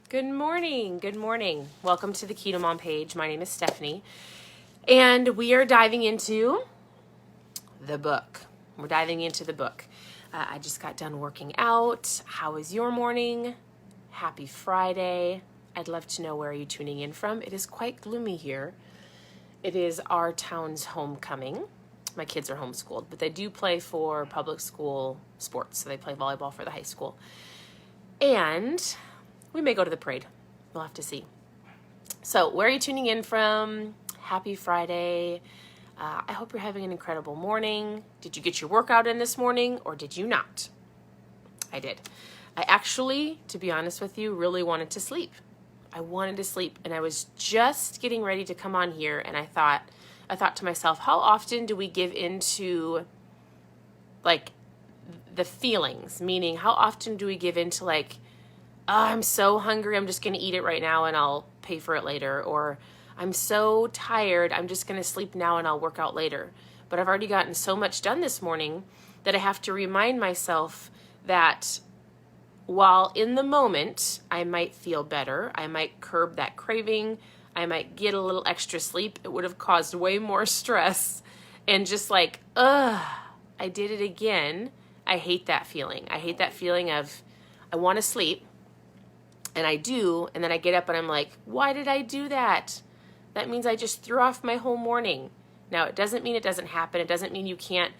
Good morning. Good morning. Welcome to the Keto Mom page. My name is Stephanie, and we are diving into the book. We're diving into the book. I just got done working out. How is your morning? Happy Friday. I'd love to know where you're tuning in from. It is quite gloomy here. It is our town's homecoming. My kids are homeschooled, but they do play for public school sports. So they play volleyball for the high school. And we may go to the parade. We'll have to see. So where are you tuning in from? Happy Friday. I hope you're having an incredible morning. Did you get your workout in this morning or did you not? I did. I actually, to be honest with you, really wanted to sleep. I wanted to sleep and I was just getting ready to come on here and I thought to myself, how often do we give into like the feelings? Meaning how often do we give into like, oh, I'm so hungry, I'm just going to eat it right now and I'll pay for it later. Or I'm so tired, I'm just going to sleep now and I'll work out later. But I've already gotten so much done this morning that I have to remind myself that while in the moment I might feel better, I might curb that craving, I might get a little extra sleep, it would have caused way more stress. And just like, I did it again. I hate that feeling. I hate that feeling of I want to sleep. And I do, and then I get up and I'm like, why did I do that? That means I just threw off my whole morning. Now, it doesn't mean it doesn't happen. It doesn't mean you can't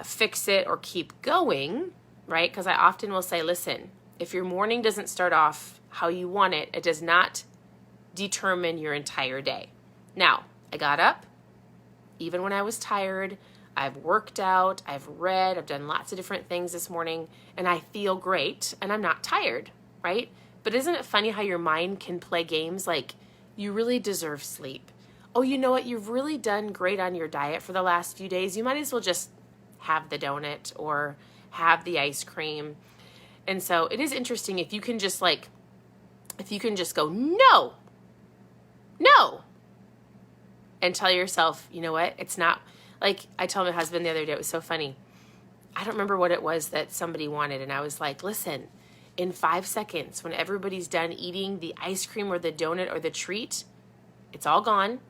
fix it or keep going, right? Because I often will say, listen, if your morning doesn't start off how you want it, it does not determine your entire day. Now, I got up, even when I was tired, I've worked out, I've read, I've done lots of different things this morning, and I feel great, and I'm not tired, right? But isn't it funny how your mind can play games like, you really deserve sleep. Oh, you know what? You've really done great on your diet for the last few days. You might as well just have the donut or have the ice cream. And so it is interesting if you can just go, no, and tell yourself, you know what? It's not, like I told my husband the other day, it was so funny. I don't remember what it was that somebody wanted. And I was like, listen, in 5 seconds, when everybody's done eating the ice cream or the donut or the treat, it's all gone.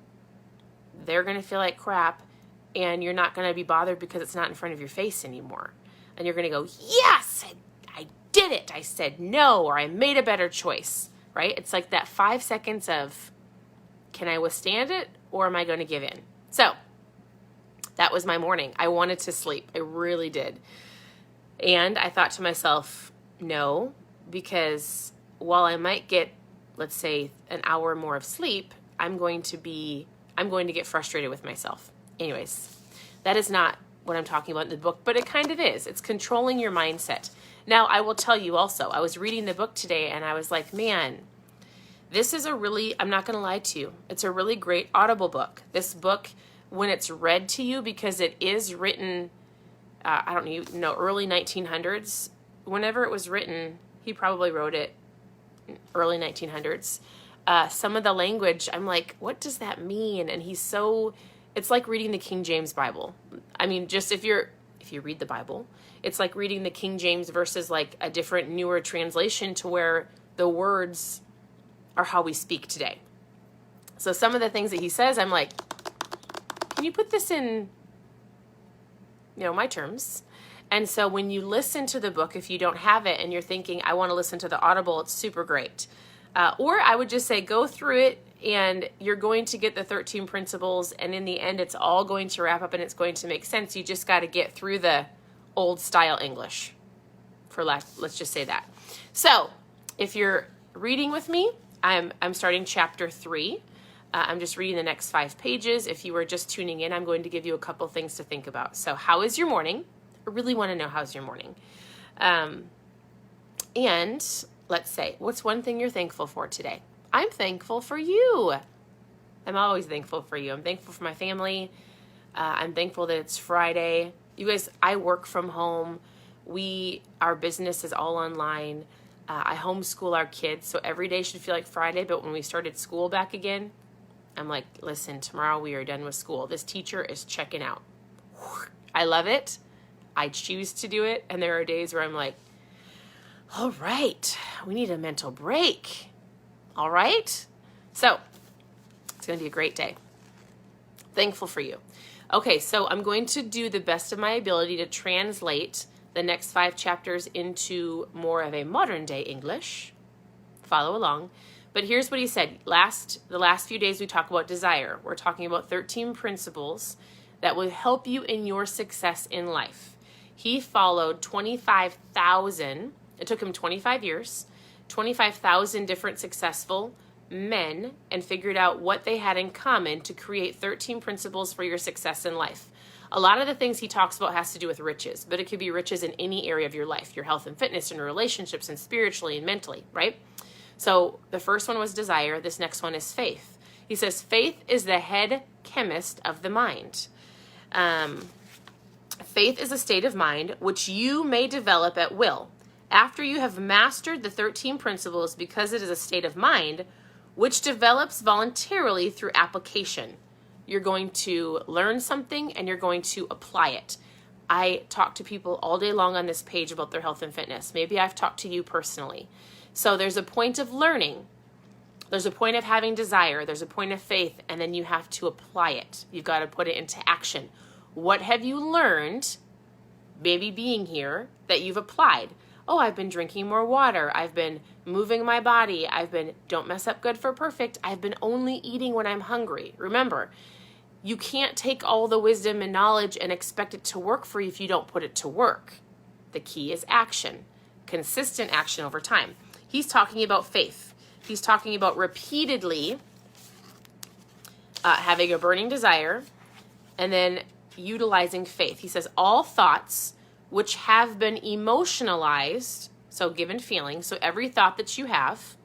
They're going to feel like crap, and you're not going to be bothered because it's not in front of your face anymore. And you're going to go, yes, I did it. I said no, or I made a better choice, right? It's like that 5 seconds of, can I withstand it, or am I going to give in? So that was my morning. I wanted to sleep. I really did. And I thought to myself, no, because while I might get, let's say, an hour more of sleep, I'm going to get frustrated with myself. Anyways, that is not what I'm talking about in the book, but it kind of is. It's controlling your mindset. Now, I will tell you also, I was reading the book today and I was like, man, this is I'm not going to lie to you. It's a really great Audible book. This book, when it's read to you, because it is written, I don't know, early 1900s, whenever it was written, he probably wrote it early 1900s. Some of the language, I'm like, what does that mean? And it's like reading the King James Bible. I mean, just if you read the Bible, it's like reading the King James versus like a different, newer translation to where the words are how we speak today. So some of the things that he says, I'm like, can you put this in, my terms? And so when you listen to the book, if you don't have it and you're thinking, I want to listen to the Audible, it's super great. Or I would just say, go through it and you're going to get the 13 principles. And in the end, it's all going to wrap up and it's going to make sense. You just got to get through the old style English let's just say that. So if you're reading with me, I'm starting chapter 3. I'm just reading the next 5 pages. If you were just tuning in, I'm going to give you a couple things to think about. So how is your morning? I really want to know how's your morning. And let's say, what's one thing you're thankful for today? I'm thankful for you. I'm always thankful for you. I'm thankful for my family. I'm thankful that it's Friday. You guys, I work from home. Our business is all online. I homeschool our kids, so every day should feel like Friday. But when we started school back again, I'm like, listen, tomorrow we are done with school. This teacher is checking out. I love it. I choose to do it. And there are days where I'm like, All right. We need a mental break. All right. So it's going to be a great day. Thankful for you. Okay, so I'm going to do the best of my ability to translate the next 5 chapters into more of a modern day English. Follow along. But here's what he said. The last few days we talk about desire. We're talking about 13 principles that will help you in your success in life. He followed 25,000, it took him 25 years, 25,000 different successful men, and figured out what they had in common to create 13 principles for your success in life. A lot of the things he talks about has to do with riches, but it could be riches in any area of your life, your health and fitness and relationships and spiritually and mentally, right? So the first one was desire. This next one is faith. He says, faith is the head chemist of the mind. Faith is a state of mind which you may develop at will. After you have mastered the 13 principles, because it is a state of mind, which develops voluntarily through application. You're going to learn something and you're going to apply it. I talk to people all day long on this page about their health and fitness. Maybe I've talked to you personally. So there's a point of learning. There's a point of having desire. There's a point of faith, and then you have to apply it. You've got to put it into action. What have you learned, maybe being here, that you've applied? Oh, I've been drinking more water. I've been moving my body. Don't mess up good for perfect. I've been only eating when I'm hungry. Remember, you can't take all the wisdom and knowledge and expect it to work for you if you don't put it to work. The key is action, consistent action over time. He's talking about faith. He's talking about repeatedly having a burning desire and then utilizing faith. He says, all thoughts which have been emotionalized, so given feeling, so every thought that you have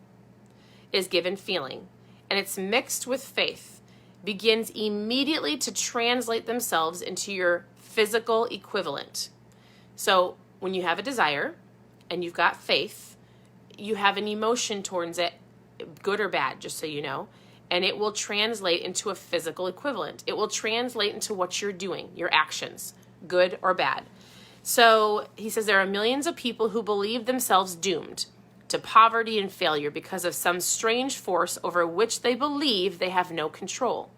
is given feeling, and it's mixed with faith, begins immediately to translate themselves into your physical equivalent. So when you have a desire and you've got faith, you have an emotion towards it, good or bad, just so you know, and it will translate into a physical equivalent. It will translate into what you're doing, your actions, good or bad. So he says there are millions of people who believe themselves doomed to poverty and failure because of some strange force over which they believe they have no control.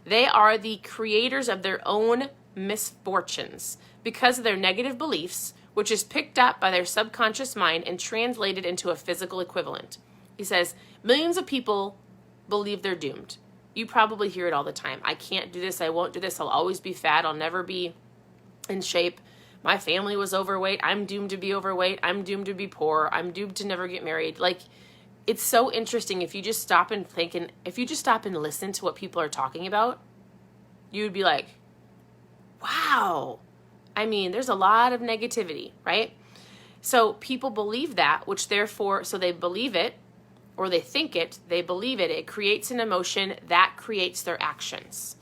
They are the creators of their own misfortunes because of their negative beliefs, which is picked up by their subconscious mind and translated into a physical equivalent. He says, millions of people believe they're doomed. You probably hear it all the time. I can't do this. I won't do this. I'll always be fat. I'll never be in shape. My family was overweight. I'm doomed to be overweight. I'm doomed to be poor. I'm doomed to never get married. Like, it's so interesting. If you just stop and think, and if you just stop and listen to what people are talking about, you would be like, wow. I mean, there's a lot of negativity, right? So people believe that, which therefore, so they believe it, or they think it, they believe it. It creates an emotion that creates their actions.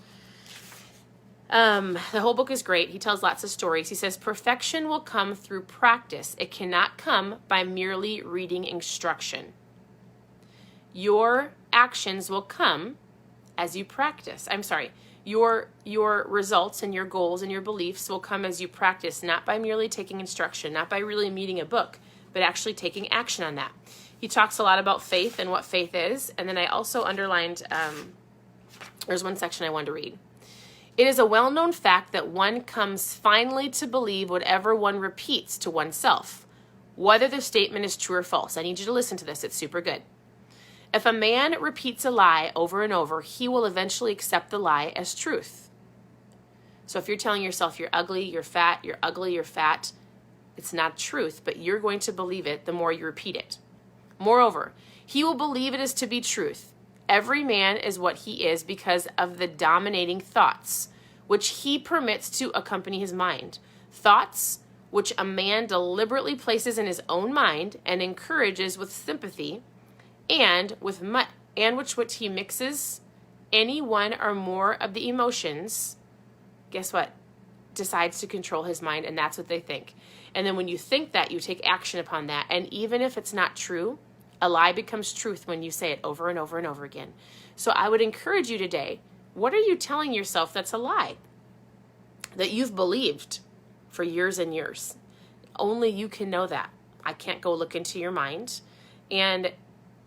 The whole book is great. He tells lots of stories. He says, perfection will come through practice. It cannot come by merely reading instruction. Your actions will come as you practice. Your results and your goals and your beliefs will come as you practice, not by merely taking instruction, not by really reading a book, but actually taking action on that. He talks a lot about faith and what faith is. And then I also underlined, there's one section I wanted to read. It is a well-known fact that one comes finally to believe whatever one repeats to oneself, whether the statement is true or false. I need you to listen to this. It's super good. If a man repeats a lie over and over, he will eventually accept the lie as truth. So if you're telling yourself you're ugly, you're fat, you're ugly, you're fat, it's not truth, but you're going to believe it the more you repeat it. Moreover, he will believe it is to be truth. Every man is what he is because of the dominating thoughts, which he permits to accompany his mind. Thoughts which a man deliberately places in his own mind and encourages with sympathy, and which he mixes any one or more of the emotions, guess what? Decides to control his mind, and that's what they think. And then when you think that, you take action upon that. And even if it's not true, a lie becomes truth when you say it over and over and over again. So I would encourage you today, what are you telling yourself that's a lie? That you've believed for years and years. Only you can know that. I can't go look into your mind. And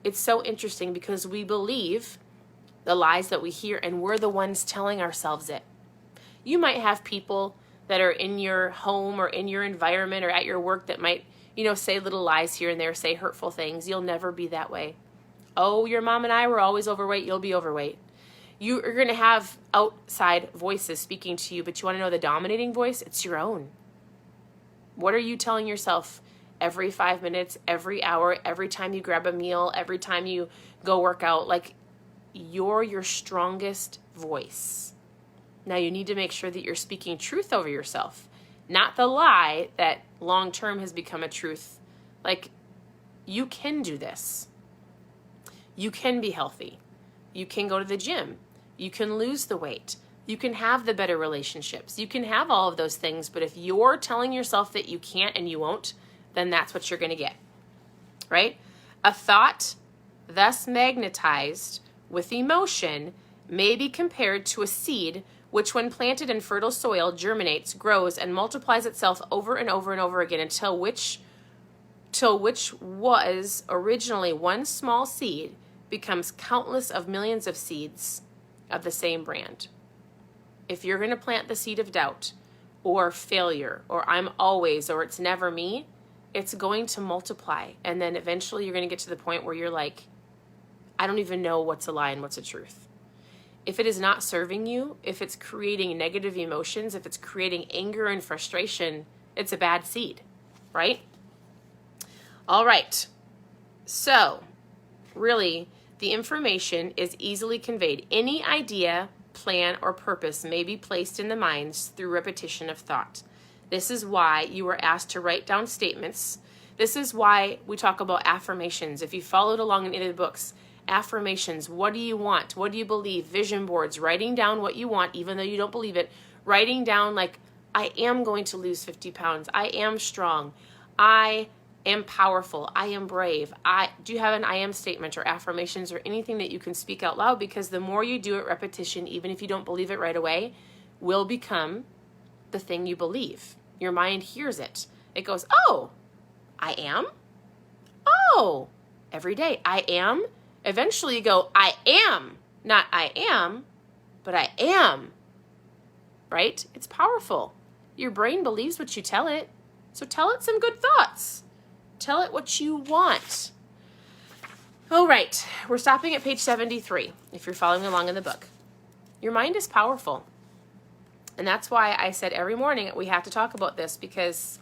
it's so interesting because we believe the lies that we hear, and we're the ones telling ourselves it. You might have people that are in your home or in your environment or at your work that might, say little lies here and there, say hurtful things. You'll never be that way. Oh, your mom and I were always overweight. You'll be overweight. You are going to have outside voices speaking to you, but you want to know the dominating voice? It's your own. What are you telling yourself every 5 minutes, every hour, every time you grab a meal, every time you go work out? Like, you're your strongest voice. Now, you need to make sure that you're speaking truth over yourself, not the lie that long-term has become a truth. Like, you can do this. You can be healthy. You can go to the gym. You can lose the weight. You can have the better relationships. You can have all of those things, but if you're telling yourself that you can't and you won't, then that's what you're going to get, right? A thought, thus magnetized with emotion, may be compared to a seed which, when planted in fertile soil, germinates, grows, and multiplies itself over and over and over again until which was originally one small seed becomes countless of millions of seeds of the same brand. If you're going to plant the seed of doubt or failure or I'm always or it's never me, it's going to multiply. And then eventually you're going to get to the point where you're like, I don't even know what's a lie and what's a truth. If it is not serving you, if it's creating negative emotions, if it's creating anger and frustration, it's a bad seed, right? All right. So, really, the information is easily conveyed. Any idea, plan, or purpose may be placed in the minds through repetition of thought. This is why you were asked to write down statements. This is why we talk about affirmations. If you followed along in any of the books, affirmations, what do you want? What do you believe? Vision boards, writing down what you want, even though you don't believe it. Writing down like, I am going to lose 50 pounds. I am strong. I am powerful. I am brave. Do you have an I am statement or affirmations or anything that you can speak out loud? Because the more you do it, repetition, even if you don't believe it right away, will become the thing you believe. Your mind hears it. It goes, oh, I am? Oh, every day, I am? Eventually you go, I am, not I am, but I am, right? It's powerful. Your brain believes what you tell it. So tell it some good thoughts. Tell it what you want. All right, we're stopping at page 73, if you're following along in the book. Your mind is powerful. And that's why I said every morning we have to talk about this, because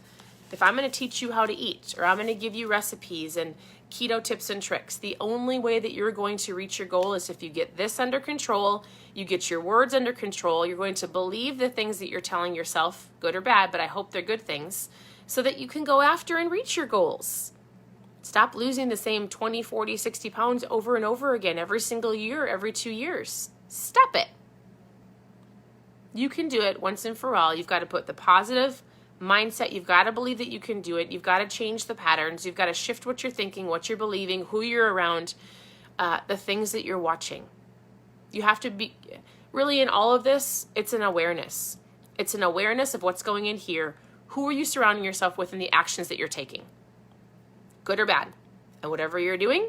if I'm going to teach you how to eat, or I'm going to give you recipes and keto tips and tricks, the only way that you're going to reach your goal is if you get this under control, you get your words under control, you're going to believe the things that you're telling yourself, good or bad, but I hope they're good things, so that you can go after and reach your goals. Stop losing the same 20, 40, 60 pounds over and over again every single year, every 2 years. Stop it. You can do it once and for all. You've got to put the positive mindset. You've got to believe that you can do it. You've got to change the patterns. You've got to shift what you're thinking, what you're believing, who you're around, the things that you're watching. You have to be, really in all of this, it's an awareness. It's an awareness of what's going in here. Who are you surrounding yourself with, and the actions that you're taking? Good or bad. And whatever you're doing,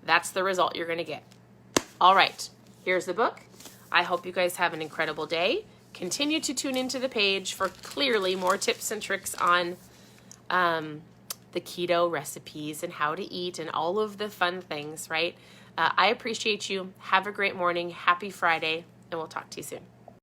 that's the result you're going to get. All right, here's the book. I hope you guys have an incredible day. Continue to tune into the page for clearly more tips and tricks on the keto recipes and how to eat and all of the fun things, right? I appreciate you. Have a great morning. Happy Friday, and we'll talk to you soon.